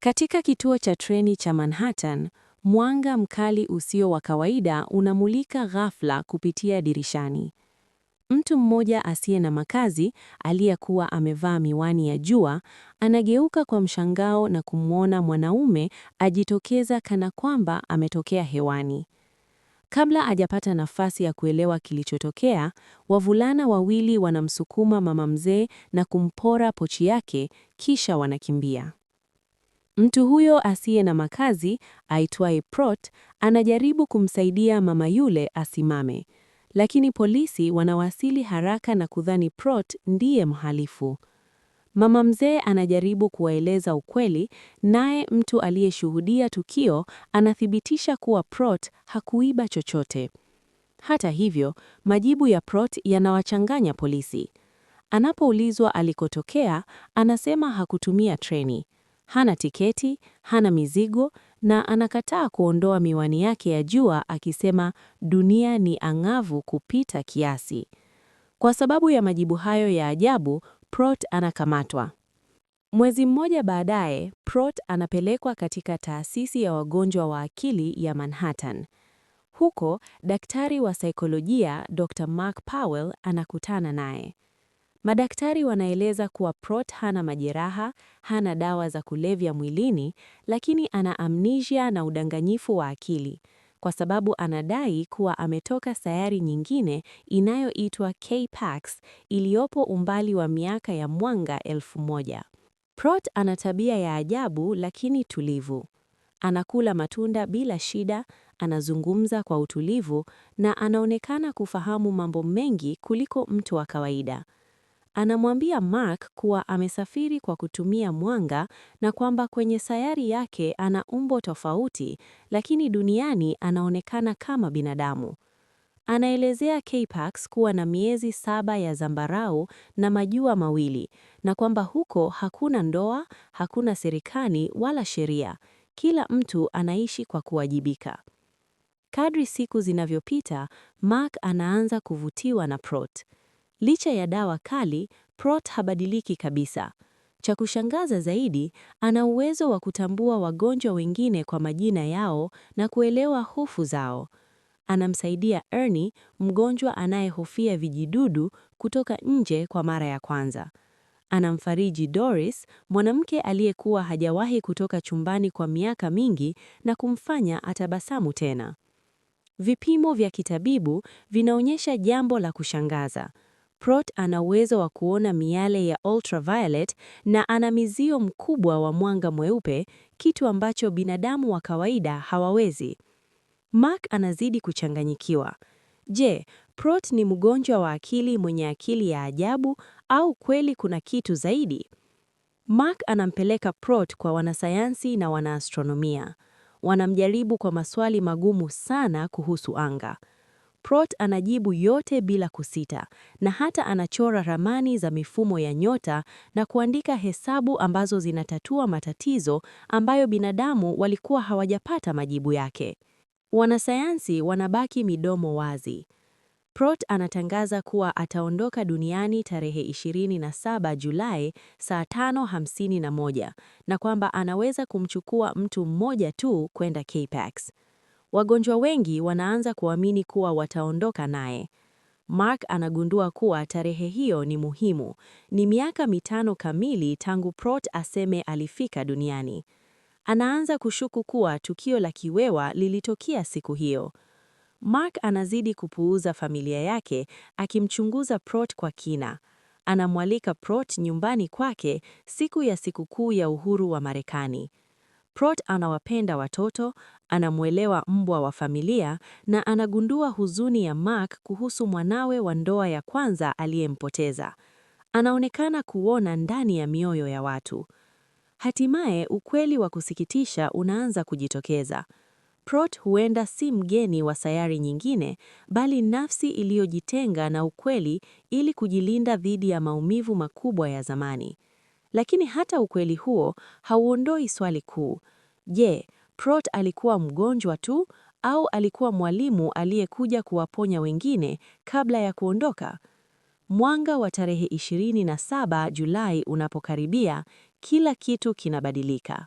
Katika kituo cha treni cha Manhattan, mwanga mkali usio wa kawaida unamulika ghafla kupitia dirishani. Mtu mmoja asiye na makazi, aliyekuwa amevaa miwani ya jua, anageuka kwa mshangao na kumwona mwanaume ajitokeza kana kwamba ametokea hewani. Kabla hajapata nafasi ya kuelewa kilichotokea, wavulana wawili wanamsukuma mama mzee na kumpora pochi yake, kisha wanakimbia. Mtu huyo asiye na makazi, aitwaye Prot, anajaribu kumsaidia mama yule asimame. Lakini polisi wanawasili haraka na kudhani Prot ndiye mhalifu. Mama mzee anajaribu kuwaeleza ukweli, naye mtu aliyeshuhudia tukio anathibitisha kuwa Prot hakuiba chochote. Hata hivyo, majibu ya Prot yanawachanganya polisi. Anapoulizwa alikotokea, anasema hakutumia treni. Hana tiketi, hana mizigo, na anakataa kuondoa miwani yake ya jua akisema dunia ni angavu kupita kiasi. Kwa sababu ya majibu hayo ya ajabu, Prot anakamatwa. Mwezi mmoja baadaye, Prot anapelekwa katika taasisi ya wagonjwa wa akili ya Manhattan. Huko, daktari wa saikolojia Dr. Mark Powell anakutana naye. Madaktari wanaeleza kuwa Prot hana majeraha, hana dawa za kulevya mwilini, lakini ana amnesia na udanganyifu wa akili, kwa sababu anadai kuwa ametoka sayari nyingine inayoitwa K-Pax iliyopo umbali wa miaka ya mwanga 1000. Prot ana tabia ya ajabu lakini tulivu. Anakula matunda bila shida, anazungumza kwa utulivu na anaonekana kufahamu mambo mengi kuliko mtu wa kawaida. Anamwambia Mark kuwa amesafiri kwa kutumia mwanga na kwamba kwenye sayari yake ana umbo tofauti, lakini duniani anaonekana kama binadamu. Anaelezea K-Pax kuwa na miezi 7 ya zambarau na majua mawili, na kwamba huko hakuna ndoa, hakuna serikali wala sheria. Kila mtu anaishi kwa kuwajibika. Kadri siku zinavyopita, Mark anaanza kuvutiwa na Prot. Licha ya dawa kali, Prot habadiliki kabisa. Cha kushangaza zaidi, ana uwezo wa kutambua wagonjwa wengine kwa majina yao na kuelewa hofu zao. Anamsaidia Ernie, mgonjwa anayehofia vijidudu, kutoka nje kwa mara ya kwanza. Anamfariji Doris, mwanamke aliyekuwa hajawahi kutoka chumbani kwa miaka mingi, na kumfanya atabasamu tena. Vipimo vya kitabibu vinaonyesha jambo la kushangaza. Prot ana uwezo wa kuona miale ya ultraviolet na ana mizio mkubwa wa mwanga mweupe, kitu ambacho binadamu wa kawaida hawawezi. Mark anazidi kuchanganyikiwa. Je, Prot ni mgonjwa wa akili mwenye akili ya ajabu au kweli kuna kitu zaidi? Mark anampeleka Prot kwa wanasayansi na wanaastronomia. Wanamjaribu kwa maswali magumu sana kuhusu anga. Prot anajibu yote bila kusita, na hata anachora ramani za mifumo ya nyota na kuandika hesabu ambazo zinatatua matatizo ambayo binadamu walikuwa hawajapata majibu yake. Wanasayansi wanabaki midomo wazi. Prot anatangaza kuwa ataondoka duniani tarehe 27 Julai saa 5:51 na kwamba anaweza kumchukua mtu mmoja tu kwenda K-Pax. Wagonjwa wengi wanaanza kuamini kuwa wataondoka naye. Mark anagundua kuwa tarehe hiyo ni muhimu. Ni miaka 5 kamili tangu Prot aseme alifika duniani. Anaanza kushuku kuwa tukio la kiwewa lilitokea siku hiyo. Mark anazidi kupuuza familia yake, akimchunguza Prot kwa kina. Anamwalika Prot nyumbani kwake siku ya sikukuu ya uhuru wa Marekani. Prot anawapenda watoto, anamwelewa mbwa wa familia na anagundua huzuni ya Mark kuhusu mwanawe wa ndoa ya kwanza aliyempoteza. Anaonekana kuona ndani ya mioyo ya watu. Hatimaye ukweli wa kusikitisha unaanza kujitokeza. Prot huenda si mgeni wa sayari nyingine, bali nafsi iliyojitenga na ukweli ili kujilinda dhidi ya maumivu makubwa ya zamani. Lakini hata ukweli huo hauondoi swali kuu. Je, Prot alikuwa mgonjwa tu au alikuwa mwalimu aliyekuja kuwaponya wengine kabla ya kuondoka? Mwanga wa tarehe 27 Julai unapokaribia, kila kitu kinabadilika.